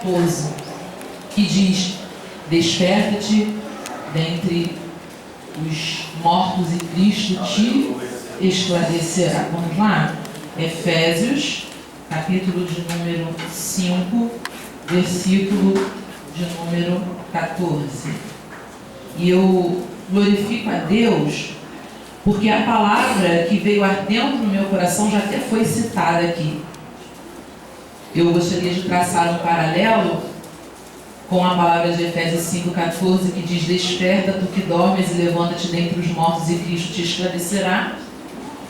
14, que diz: desperta-te dentre os mortos e Cristo te esclarecerá. Vamos lá? Efésios, capítulo de número 5, versículo de número 14. E eu glorifico a Deus porque a palavra que veio ardendo no meu coração já até foi citada aqui. Eu gostaria de traçar um paralelo com a palavra de Efésios 5,14, que diz: desperta tu que dormes e levanta-te dentre os mortos e Cristo te esclarecerá.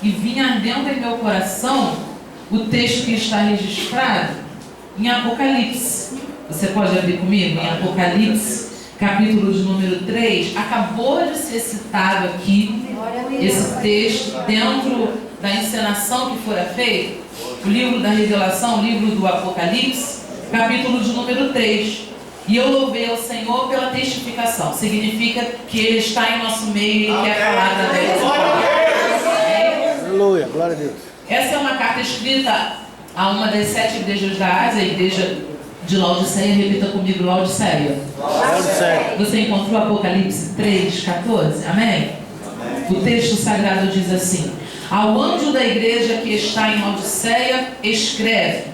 E vinha ardendo em meu coração o texto que está registrado em Apocalipse. Você pode abrir comigo? Em Apocalipse, capítulo de número 3, acabou de ser citado aqui esse texto dentro da encenação que fora feita, o livro da Revelação, o livro do Apocalipse, capítulo de número 3. E eu louvei ao Senhor pela testificação. Significa que Ele está em nosso meio e quer falar da Deus. Aleluia, glória a Deus. Essa é uma carta escrita a uma das 7 igrejas da Ásia, a igreja de Laodiceia. Repita comigo: Laodiceia. Laodiceia. Você encontrou Apocalipse 3,14? Amém? O texto sagrado diz assim: ao anjo da igreja que está em Laodiceia, escreve: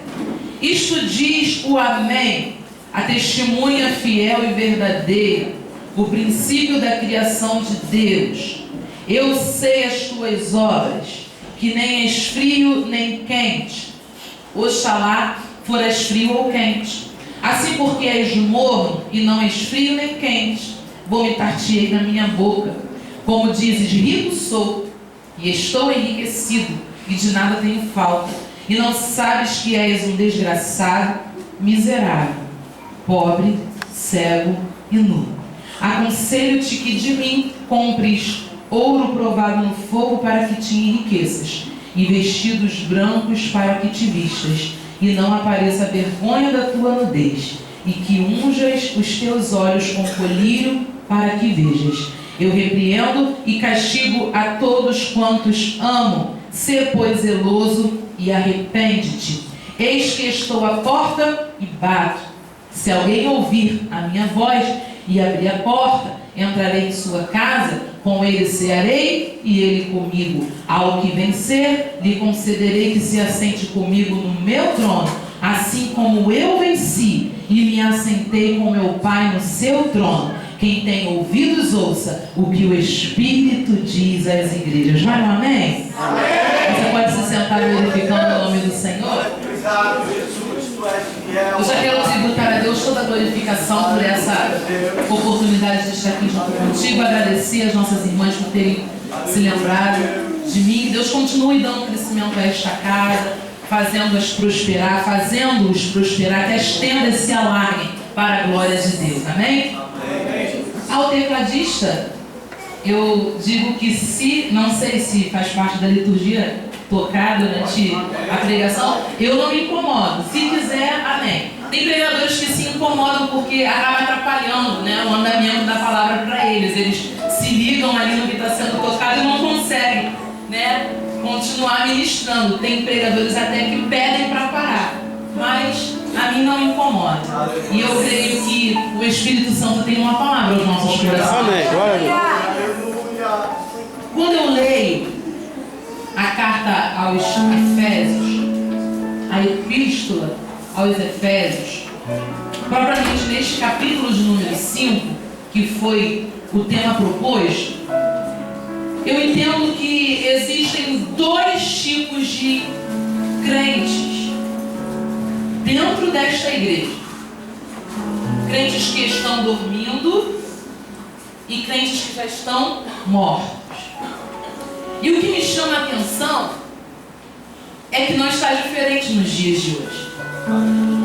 isto diz o Amém, a testemunha fiel e verdadeira, o princípio da criação de Deus. Eu sei as tuas obras, que nem és frio nem quente. Oxalá foras frio ou quente. Assim, porque és morno e não és frio nem quente, vomitar-te-ei na minha boca. Como dizes: rico sou, e estou enriquecido, e de nada tenho falta, e não sabes que és um desgraçado, miserável, pobre, cego e nu. Aconselho-te que de mim compres ouro provado no fogo para que te enriqueças, e vestidos brancos para que te vistas, e não apareça a vergonha da tua nudez, e que unjas os teus olhos com colírio para que vejas. Eu repreendo e castigo a todos quantos amo. Sê, pois, zeloso e arrepende-te. Eis que estou à porta e bato. Se alguém ouvir a minha voz e abrir a porta, entrarei em sua casa, com ele cearei e ele comigo. Ao que vencer, lhe concederei que se assente comigo no meu trono, assim como eu venci e me assentei com meu Pai no seu trono. Quem tem ouvidos, ouça o que o Espírito diz às igrejas. Vai no amém? Amém. Você pode se sentar glorificando o nome do Senhor? Obrigado, Jesus, tu és fiel. Eu já quero tributar a Deus toda a glorificação por essa oportunidade de estar aqui junto contigo. Agradecer às nossas irmãs por terem se lembrado de mim. Deus continue dando crescimento a esta casa, fazendo-os prosperar, que as tendas se alarguem para a glória de Deus. Amém? Ao tecladista, eu digo que não sei se faz parte da liturgia tocar durante a pregação, eu não me incomodo. Se quiser, amém. Tem pregadores que se incomodam porque acaba atrapalhando, né, o andamento da palavra para eles. Eles se ligam ali no que está sendo tocado e não conseguem, né, continuar ministrando. Tem pregadores até que pedem para parar, mas a mim não incomoda. E eu creio que o Espírito Santo tem uma palavra aos nossos corações. Amém. Glória a Deus. Quando eu leio a carta aos Efésios, a epístola aos Efésios, propriamente neste capítulo de número 5, que foi o tema proposto, eu entendo que existem 2 tipos de crentes dentro desta igreja: crentes que estão dormindo e crentes que já estão mortos. E o que me chama a atenção é que não está diferente nos dias de hoje.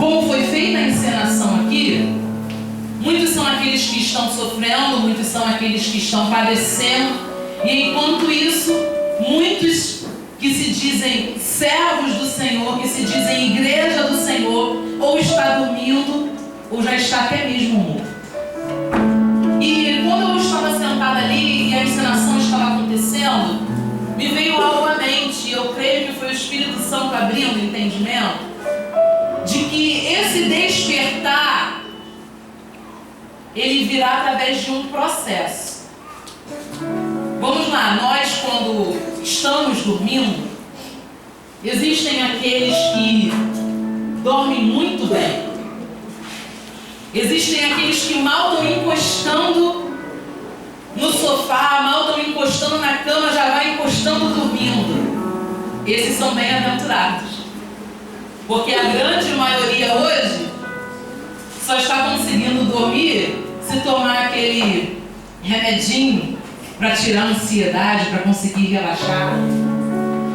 Como foi feita a encenação aqui, muitos são aqueles que estão sofrendo, muitos são aqueles que estão padecendo, e enquanto isso, muitos que se dizem servos do Senhor, que se dizem igreja do Senhor, ou está dormindo, ou já está até mesmo morto. E quando eu estava sentada ali e a encenação estava acontecendo, me veio algo à mente, e eu creio que foi o Espírito Santo abrindo o entendimento, de que esse despertar ele virá através de um processo. Vamos lá, nós quando estamos dormindo, existem aqueles que dormem muito bem. Existem aqueles que mal estão encostando no sofá, mal estão encostando na cama, já vai encostando dormindo. Esses são bem-aventurados. Porque a grande maioria hoje só está conseguindo dormir se tomar aquele remedinho para tirar a ansiedade, para conseguir relaxar.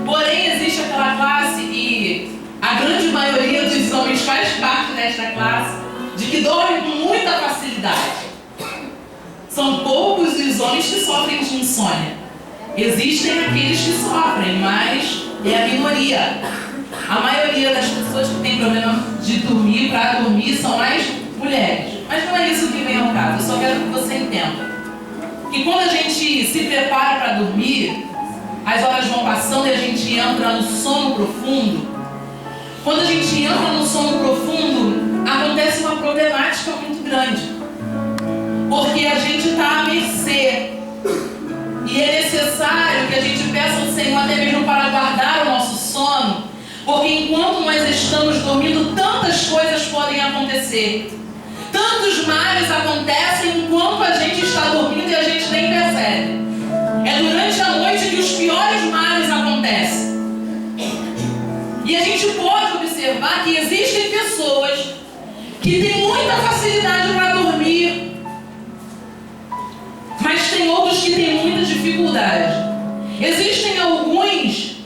Porém, existe aquela classe, e a grande maioria dos homens faz parte desta classe, de que dorme com muita facilidade. São poucos os homens que sofrem de insônia. Existem aqueles que sofrem, mas é a minoria. A maioria das pessoas que tem problema de dormir, para dormir, são as mulheres. Mas não é isso que vem ao caso. Eu só quero que você entenda que quando a gente se prepara para dormir, as horas vão passando e a gente entra no sono profundo. Quando a gente entra no sono profundo, acontece uma problemática muito grande. Porque a gente está à mercê. E é necessário que a gente peça ao Senhor até mesmo para guardar o nosso sono. Porque enquanto nós estamos dormindo, tantas coisas podem acontecer. Tantos males acontecem enquanto a gente está dormindo e a gente nem percebe. É durante a noite que os piores males acontecem. E a gente pode observar que existem pessoas que têm muita facilidade para dormir, mas tem outros que têm muita dificuldade. Existem alguns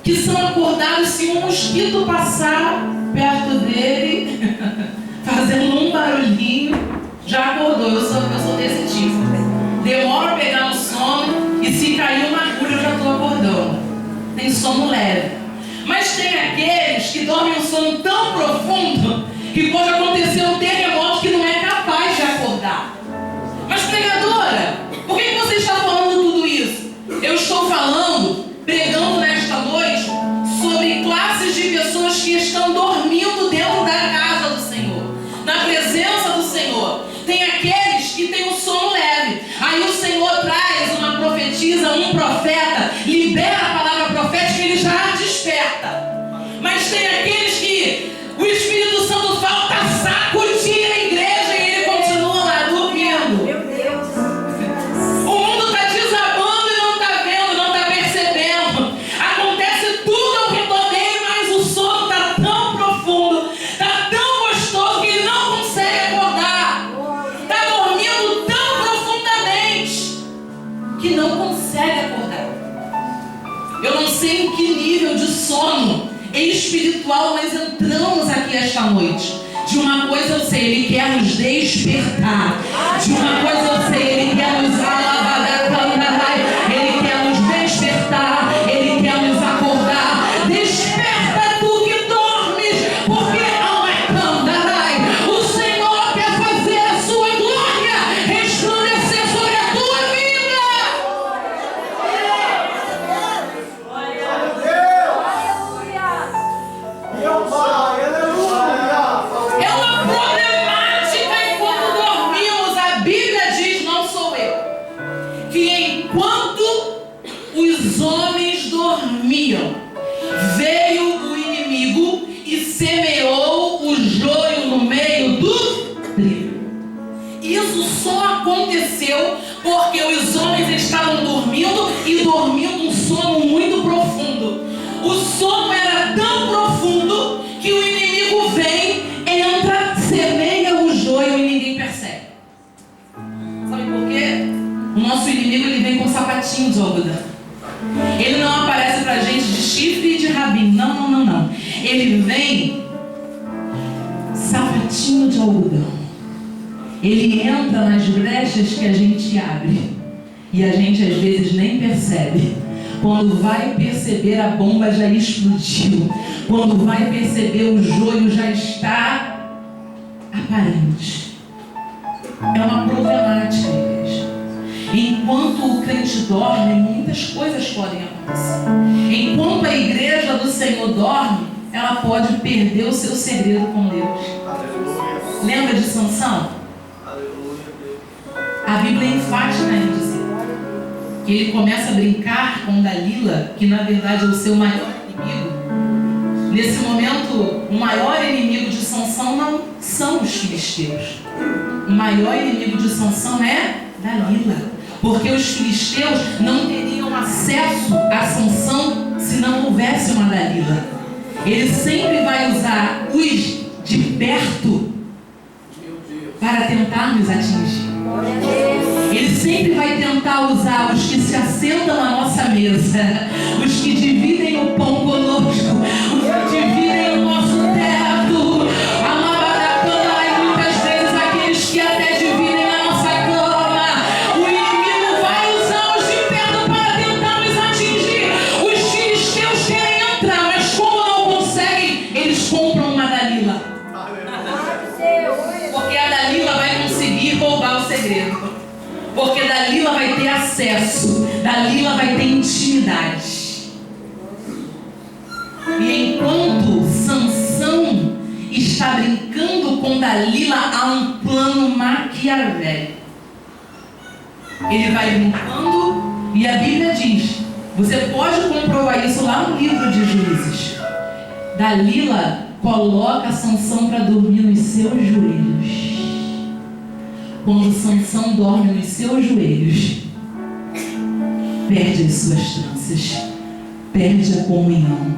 que são acordados se um mosquito passar perto dele, fazendo um barulhinho, já acordou. Eu sou desse tipo. Demora a pegar no sono e se cair uma agulha eu já estou acordando. Tem sono leve. Mas tem aqueles que dormem um sono tão profundo que pode acontecer um terremoto que não é capaz de acordar. Mas pregadora, por que você está falando tudo isso? Eu estou falando, pregando nesta noite, sobre classes de pessoas que estão dormindo dentro da casa do Senhor, na presença do Senhor. Tem aqueles que têm um sono leve. Aí o Senhor traz uma profetisa, um profeta, libera a palavra profética e ele já desperta. Mas tem aqueles que o Espírito Santo falta sacudir a igreja e ele continua lá dormindo. Meu Deus. O mundo está desabando e não está vendo, não está percebendo. Acontece tudo ao redor dele, mas o sono está tão profundo, está tão gostoso que ele não consegue acordar. Está dormindo tão profundamente que não consegue acordar. Eu não sei em que nível de sono espiritual nós entramos aqui esta noite. De uma coisa eu sei, ele quer nos despertar. De uma coisa eu sei, ele quer nos alabar, ele quer nos despertar, ele quer nos acordar. Desperta tu que dormes, porque não é candarai. O Senhor quer fazer a sua glória resplandecer sobre a tua vida. Meu Pai, aleluia! É uma problemática enquanto dormimos. A Bíblia diz, não sou eu, que enquanto os homens dormiam, veio o inimigo e semeou o joio no meio do trigo. Isso só aconteceu porque os homens estavam dormindo e dormindo um sono muito profundo. O sono era tão profundo que o inimigo vem, entra, semeia o joio e ninguém percebe. Sabe por quê? O nosso inimigo ele vem com sapatinho de algodão. Ele não aparece pra gente de chifre e de rabinho. Não. Ele vem sapatinho de algodão. Ele entra nas brechas que a gente abre e a gente às vezes nem percebe. Quando vai perceber, a bomba já explodiu. Quando vai perceber, o joio já está aparente. É uma problemática, igreja. Enquanto o crente dorme, muitas coisas podem acontecer. Enquanto a igreja do Senhor dorme, ela pode perder o seu segredo com Deus. Aleluia. Lembra de Sansão? Aleluia, Deus. a Bíblia é enfática em dizer que ele começa a brincar com Dalila, que na verdade é o seu maior inimigo. Nesse momento, o maior inimigo de Sansão não são os filisteus. O maior inimigo de Sansão é Dalila, porque os filisteus não teriam acesso a Sansão se não houvesse uma Dalila. Ele sempre vai usar os de perto para tentar nos atingir. Ele sempre vai tentar usar os que se assentam à nossa mesa, os que dividem o pão conosco, os que dividem o nosso teto, a mabadacana, e muitas vezes aqueles que até dividem a nossa cama. O inimigo vai usar os de perto para tentar nos atingir. Os filisteus querem entrar, mas como não conseguem, eles compram uma Dalila. Porque a Dalila vai conseguir roubar o segredo. Porque Dalila vai ter acesso, Dalila vai ter intimidade. E enquanto Sansão está brincando com Dalila, há um plano maquiavélico. Ele vai brincando e a Bíblia diz, você pode comprovar isso lá no livro de Juízes. Dalila coloca Sansão para dormir nos seus joelhos. Quando Sansão dorme nos seus joelhos, perde as suas tranças, perde a comunhão,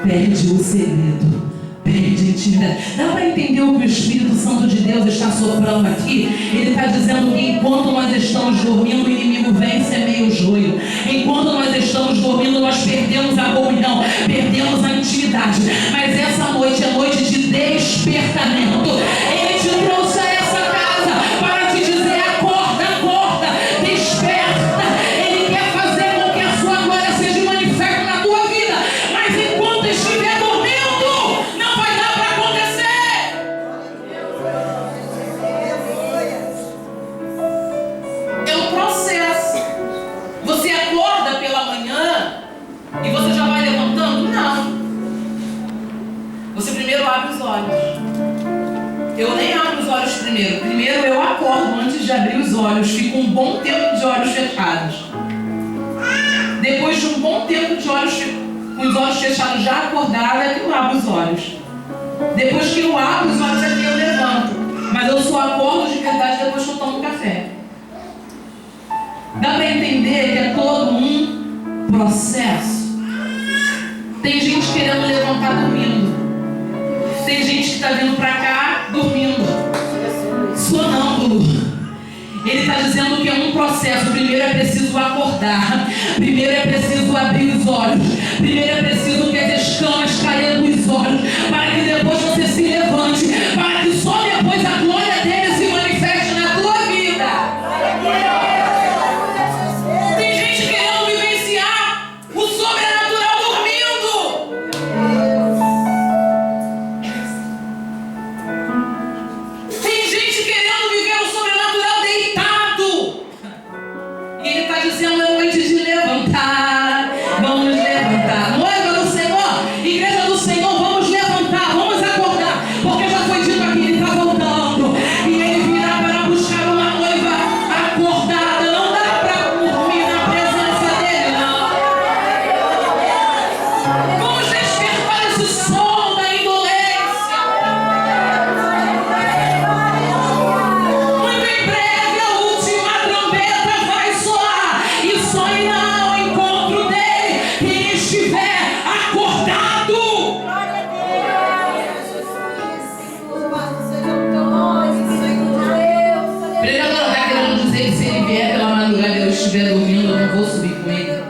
perde o segredo, perde a intimidade. Dá para entender o que o Espírito Santo de Deus está soprando aqui? Ele está dizendo que enquanto nós estamos dormindo, o inimigo vem e semeia o joio. Enquanto nós estamos dormindo, nós perdemos a comunhão, perdemos a intimidade. Mas essa noite é noite de despertamento. Ele te trouxe a essa casa para te dizer: acorda, acorda, desperta. Ele quer fazer com que a sua glória seja manifesta na tua vida. Mas enquanto estiver dormindo, não vai dar para acontecer. É um processo. Você acorda pela manhã e você já vai levantando? Não. Você primeiro abre os olhos. Eu nem abro os olhos primeiro. Primeiro eu acordo antes de abrir os olhos. Fico um bom tempo de olhos fechados. Depois de um bom tempo de olhos com os olhos fechados, já acordada, é que eu abro os olhos. Depois que eu abro os olhos, é que eu levanto. Mas eu só acordo de verdade depois que eu tomo café. Dá para entender que é todo um processo. Tem gente querendo levantar dormindo. Tem gente que está vindo para cá dormindo, sonâmbulo. Ele está dizendo que é um processo. Primeiro é preciso acordar. Primeiro é preciso abrir os olhos. Primeiro é preciso que as escamas caiam dos olhos, para que depois você se levante, para que só depois a glória dele se manifeste na tua vida. Tem gente querendo vivenciar o sobrenatural dormindo. Tem gente querendo viver o sobrenatural deitado. E ele está dizendo: é noite de levantar. Vamos levantar. Noiva do Senhor, igreja do Senhor, vamos levantar, vamos acordar. Porque já foi dito aqui, ele está voltando. E ele virá para buscar uma noiva acordada. Não dá para dormir na presença dele, não. Vamos despertar esse som da indolência. Muito em breve a última trombeta vai soar, e só irá ao encontro dele quem estiver acordado. O pregador está querendo dizer que se ele vier pela madrugada e eu estiver dormindo, eu não vou subir com ele.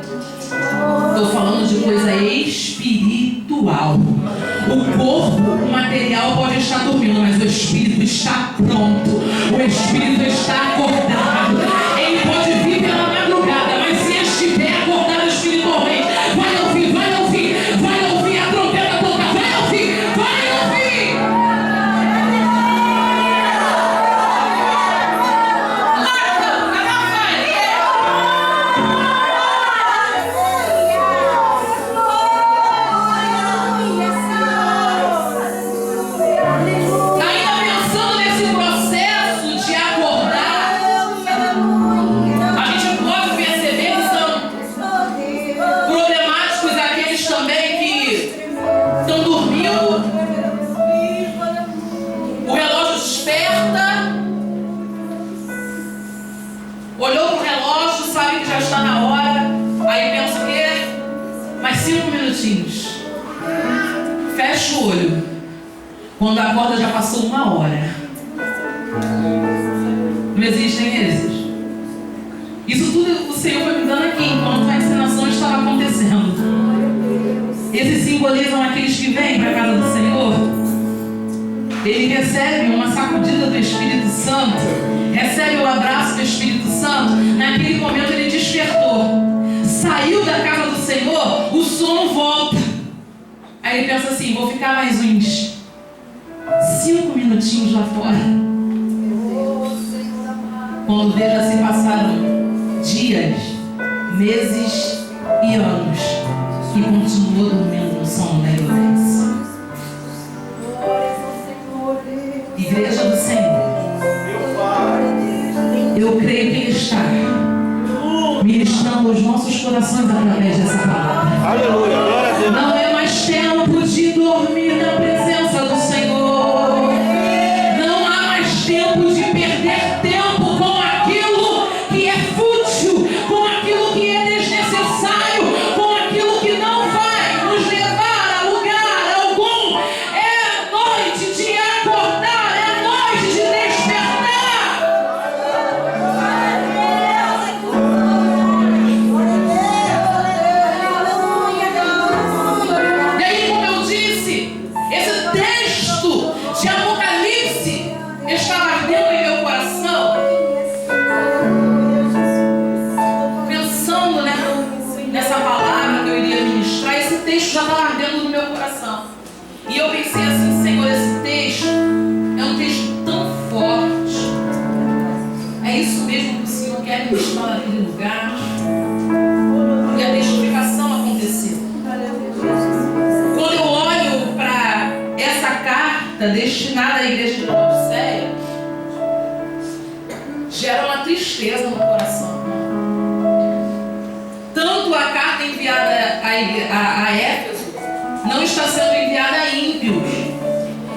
Estou falando de coisa espiritual. O corpo, o material pode estar dormindo, mas o espírito está pronto. O espírito está acordado. Ele pode vir pela madrugada, mas se estiver acordado espiritualmente, vai ouvir, vai ouvir, vai ouvir a trombeta tocar, vai ouvir, vai ouvir. Ainda pensando nesse processo, está na hora. Aí pensa o quê? Mais 5 minutinhos. Fecha o olho. Quando acorda já passou 1 hora. Não existem esses. Isso tudo o Senhor foi me dando aqui enquanto a ensinação estava acontecendo. Esses simbolizam aqueles que vêm para a casa do Senhor. Ele recebe uma sacudida do Espírito Santo, recebe o abraço do Espírito Santo. Naquele momento ele despertou, saiu da casa do Senhor, o sono volta. Aí ele pensa assim: vou ficar mais uns 5 minutinhos lá fora. Quando vê, já se passaram dias, meses e anos, e continua dormindo no sono da inocência. Igreja do Senhor, eu creio que Ele está ministrando os nossos corações através dessa palavra. Aleluia, glória a Deus. Não é mais tempo de dormir na presença do Senhor. Não há mais tempo de perder tempo com aquilo que é fútil, com aquilo que é desnecessário, com aquilo que não vai nos levar a lugar algum. É noite de acordar, é noite de despertar. E aí, como eu disse, esse texto de Apocalipse estava ardendo em meu coração, pensando, né, nessa palavra que eu iria ministrar. Esse texto já estava ardendo no meu coração. E eu pensei assim: Senhor, esse texto é um texto tão forte. É isso mesmo que o Senhor quer ministrar naquele lugar. E a testificação aconteceu. Quando eu olho para essa carta destinada à igreja de Laodiceia, gera uma tristeza no coração. Tanto a carta enviada a Éfeso não está sendo enviada a ímpios,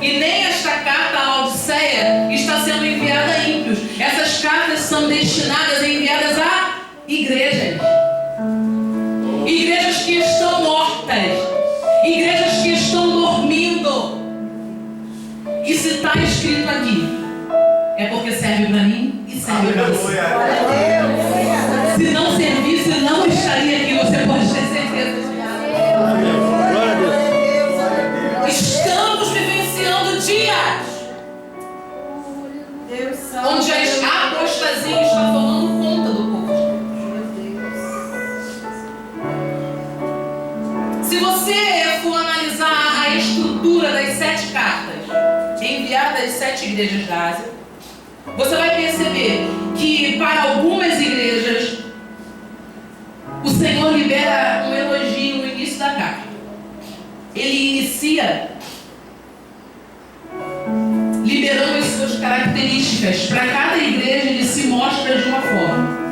e nem esta carta a Laodiceia está sendo enviada a ímpios. Essas cartas são destinadas e enviadas a igrejas. Igrejas que estão mortas, igrejas que estão dormindo. E se está escrito aqui, é porque serve para mim e serve para você. Se não servisse, não estaria aqui, você pode ter certeza disso. Glória a Deus. Estamos vivenciando dias onde a apostasia está tomando conta do povo. Se você for analisar a estrutura das 7 cartas enviadas às 7 igrejas da Ásia, você vai perceber que para algumas igrejas o Senhor libera um elogio no início da carta. Ele inicia liberando as suas características. Para cada igreja ele se mostra de uma forma.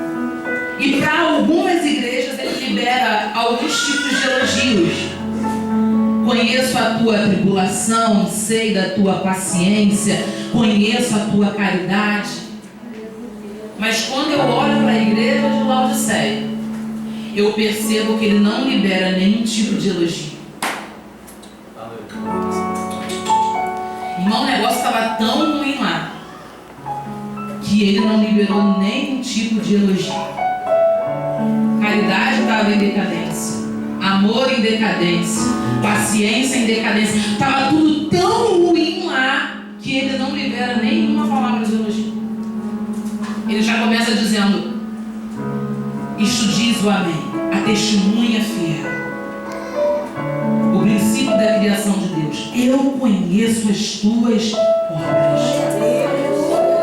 E para algumas igrejas ele libera alguns tipos de elogios. Conheço a tua tribulação, sei da tua paciência, conheço a tua caridade. Mas quando eu olho para a igreja de Laodiceia, eu percebo que ele não libera nenhum tipo de elogio. Irmão, o negócio estava tão ruim lá que ele não liberou nenhum tipo de elogio. Caridade estava em decadência, amor em decadência, paciência em decadência. Estava tudo tão ruim lá que ele não libera nenhuma palavra de elogio. Ele já começa dizendo: isto diz o amém, a testemunha fiel, o princípio da criação de Deus. Eu conheço as tuas obras.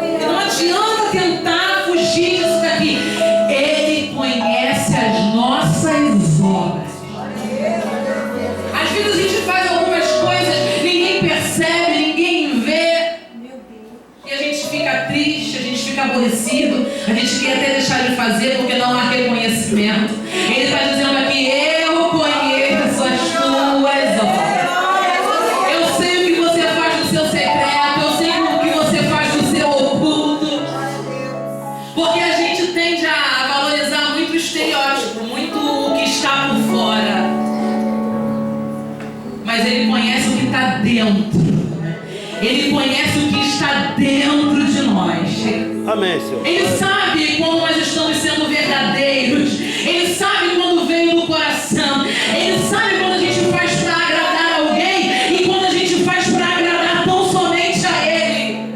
E não adianta tentar fugir disso daqui. Ele conhece as nossas obras. Às vezes a gente faz algumas coisas, ninguém percebe, ninguém vê, e a gente fica triste, a gente fica aborrecido, a gente quer até deixar de fazer porque não há reconhecimento. Ele está dizendo aqui: eu conheço as tuas obras. Eu sei o que você faz no seu secreto, eu sei o que você faz no seu oculto. Porque a gente tende a valorizar muito os textos dentro de nós. Amém, Senhor. Ele sabe quando nós estamos sendo verdadeiros. Ele sabe quando veio do coração. Ele sabe quando a gente faz para agradar alguém e quando a gente faz para agradar tão somente a Ele.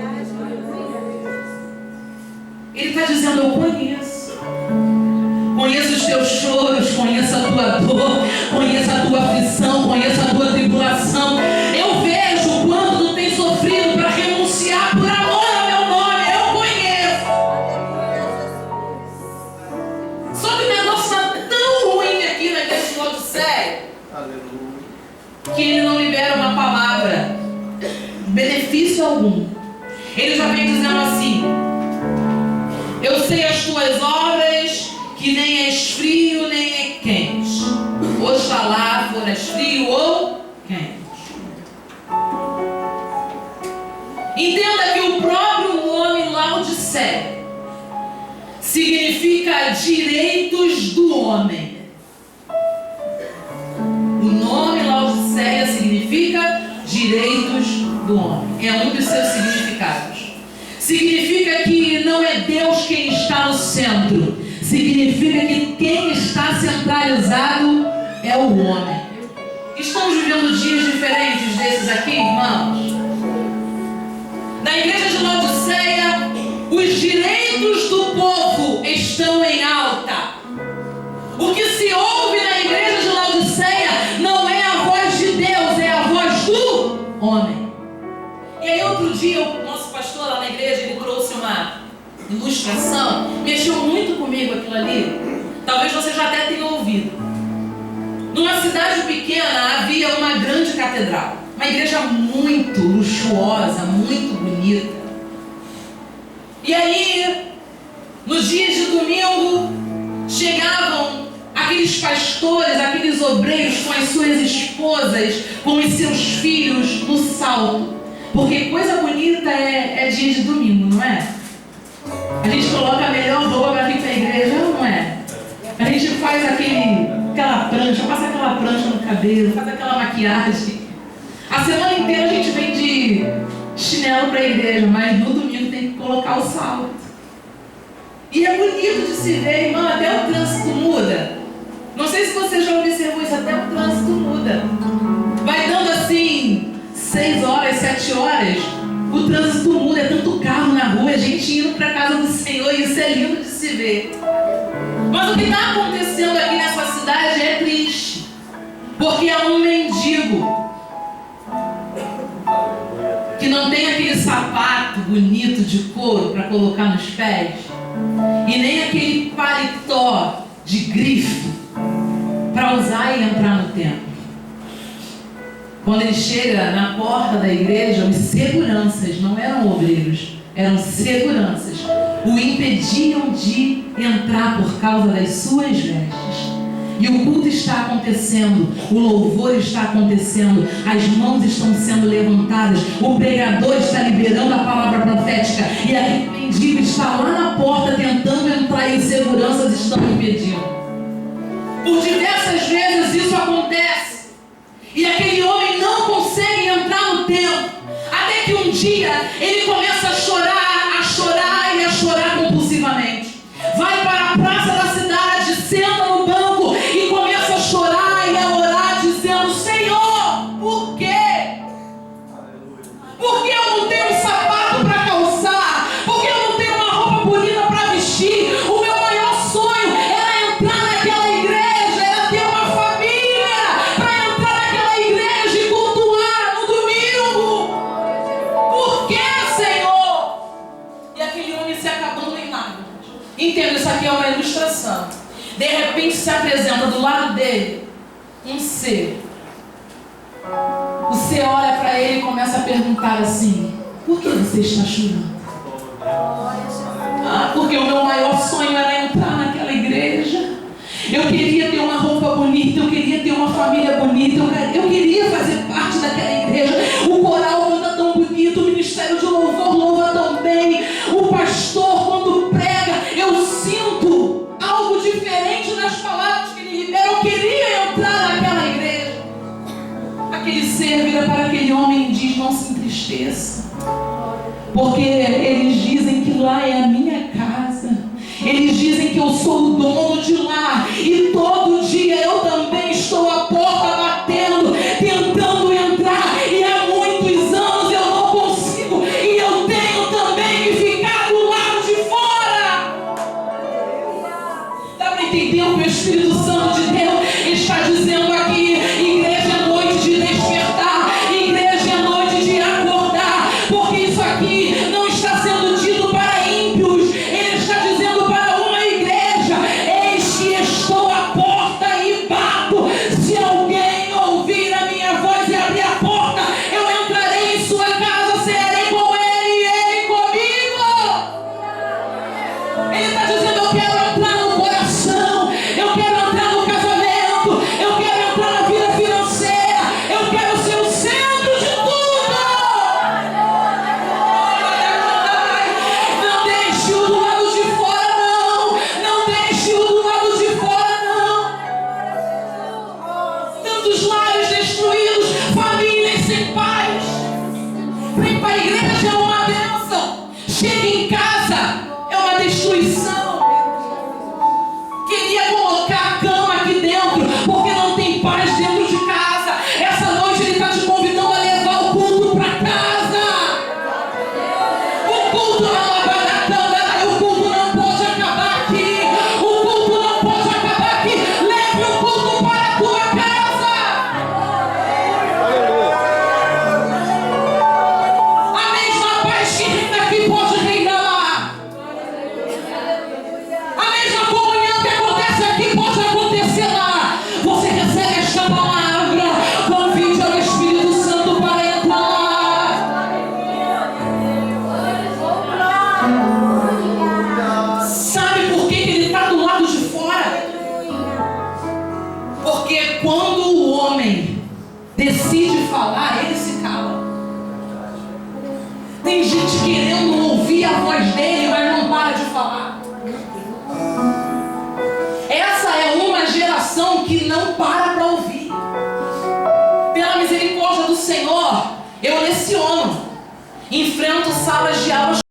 Ele está dizendo: eu conheço. Conheço os teus choros, conheço a tua dor, conheço a tua aflição, conheço a tua tribulação. Eu vejo o quanto tu tem sofrido para renunciar por amor ao meu nome. Eu conheço. Só que o negócio está tão ruim aqui na igreja de Laodiceia que ele não libera uma palavra, benefício algum. Ele já vem dizendo assim: eu sei as tuas obras, que nem és frio nem é quente. Oxalá foras frio ou quente. Entenda que o próprio nome Laodiceia significa direitos do homem. O nome Laodiceia significa direitos do homem. É um dos seus significados. Significa que não é Deus quem está no centro. Significa que quem está centralizado é o homem. Estamos vivendo dias diferentes desses aqui, irmãos? Na igreja de Laodiceia, os direitos do povo estão em alta. O que se ouve na igreja de Laodiceia não é a voz de Deus, é a voz do homem. E aí outro dia, o nosso pastor lá na igreja, ele trouxe uma ilustração, mexeu muito comigo aquilo ali. Talvez você já até tenha ouvido. Numa cidade pequena havia uma grande catedral, uma igreja muito luxuosa, muito bonita. E aí, nos dias de domingo, chegavam aqueles pastores, aqueles obreiros com as suas esposas, com os seus filhos no salto. Porque coisa bonita é dia de domingo, não é? A gente coloca a melhor roupa para vir para a igreja, não é? A gente faz aquela prancha, passa aquela prancha no cabelo, faz aquela maquiagem. A semana inteira a gente vem de chinelo para a igreja, mas no domingo tem que colocar o salto. E é bonito de se ver, irmão, até o trânsito muda. Não sei se você já observou isso, até o trânsito muda. Vai dando assim 6 horas, 7 horas, o trânsito muda, é tanto carro na rua, a gente indo para a casa do Senhor, e isso é lindo de se ver. Mas o que está acontecendo aqui nessa cidade é triste, porque há um mendigo que não tem aquele sapato bonito de couro para colocar nos pés, e nem aquele paletó de grife para usar e entrar no templo. Quando ele chega na porta da igreja, os seguranças, não eram obreiros, eram seguranças, o impediam de entrar por causa das suas vestes. E o culto está acontecendo, o louvor está acontecendo, as mãos estão sendo levantadas, o pregador está liberando a palavra profética, e aquele mendigo está lá na porta tentando entrar e os seguranças estão impedindo. Por diversas vezes isso acontece. E aquele homem não consegue entrar no templo, até que um dia ele começa a chorar e a chorar compulsivamente. Vai para a praça da cidade, senta no banco e começa a chorar e a orar, dizendo: Senhor, por quê? Por que eu não tenho um sapato para calçar? Por que eu não tenho uma roupa bonita para vestir? O meu maior sonho era entrar naquela igreja, era ter uma família para entrar naquela igreja e cultuar no domingo. Por que, Senhor? E aquele homem se acabando em lágrimas. Entenda, isso aqui é uma ilustração. De repente se apresenta do lado dele um ser. O ser olha para ele e começa a perguntar assim: por que você está chorando? Porque o meu maior sonho era entrar naquela igreja. Eu queria ter uma roupa bonita, eu queria ter uma família bonita, eu queria fazer parte daquela igreja. O coral canta tão bonito, o ministério de louvor louva tão bem. O pastor, quando prega, eu sinto algo diferente nas palavras que ele libera. Eu queria entrar naquela igreja. Aquele ser vira para aquele homem e diz: não se entristeça, porque lá é a minha casa. Eles dizem que eu sou o dono de lá. E todo dia eu também estou à porta batendo, tentando entrar. E há muitos anos eu não consigo. E eu tenho também que ficar do lado de fora. Dá para entender o que o Espírito Santo de Deus está dizendo aqui? Igreja é noite de despertar. Igreja é noite de acordar. Porque isso aqui não está sendo dito para ímpios. Ele está dizendo para uma igreja: eis que estou à porta e bato. Se alguém ouvir a minha voz e abrir a porta, eu entrarei em sua casa, cearei com ele e ele comigo. Ele está dizendo: eu quero entrar no coração, eu quero entrar no casamento, eu quero entrar na vida financeira, eu quero ser o centro de tudo. Não deixe-o do lado de fora, não. Não deixe-o do lado de fora, não. Tantos lares destruídos, famílias sem paz. Vem para a igreja, é uma bênção. Chega em casa, é uma destruição. Queria colocar a cama aqui dentro, porque não tem paz dentro de casa. Essa noite ele está te convidando a levar o culto para casa. O culto não abada, o culto não pode acabar aqui. O culto não pode acabar aqui. Leve o culto para a tua casa. A mesma paz que reina aqui pode reinar lá. A mesma comunhão que acontece aqui pode acontecer lá. Você recebe esta palavra, convide ao Espírito Santo para entrar lá. Sabe por que ele está do lado de fora? Porque quando o homem decide falar, ele se cala. Tem gente querendo ouvir a voz dele, mas não para de falar. Essa é uma geração que não para ouvir. Pela misericórdia do Senhor, eu leciono. Enfrento salas de aulas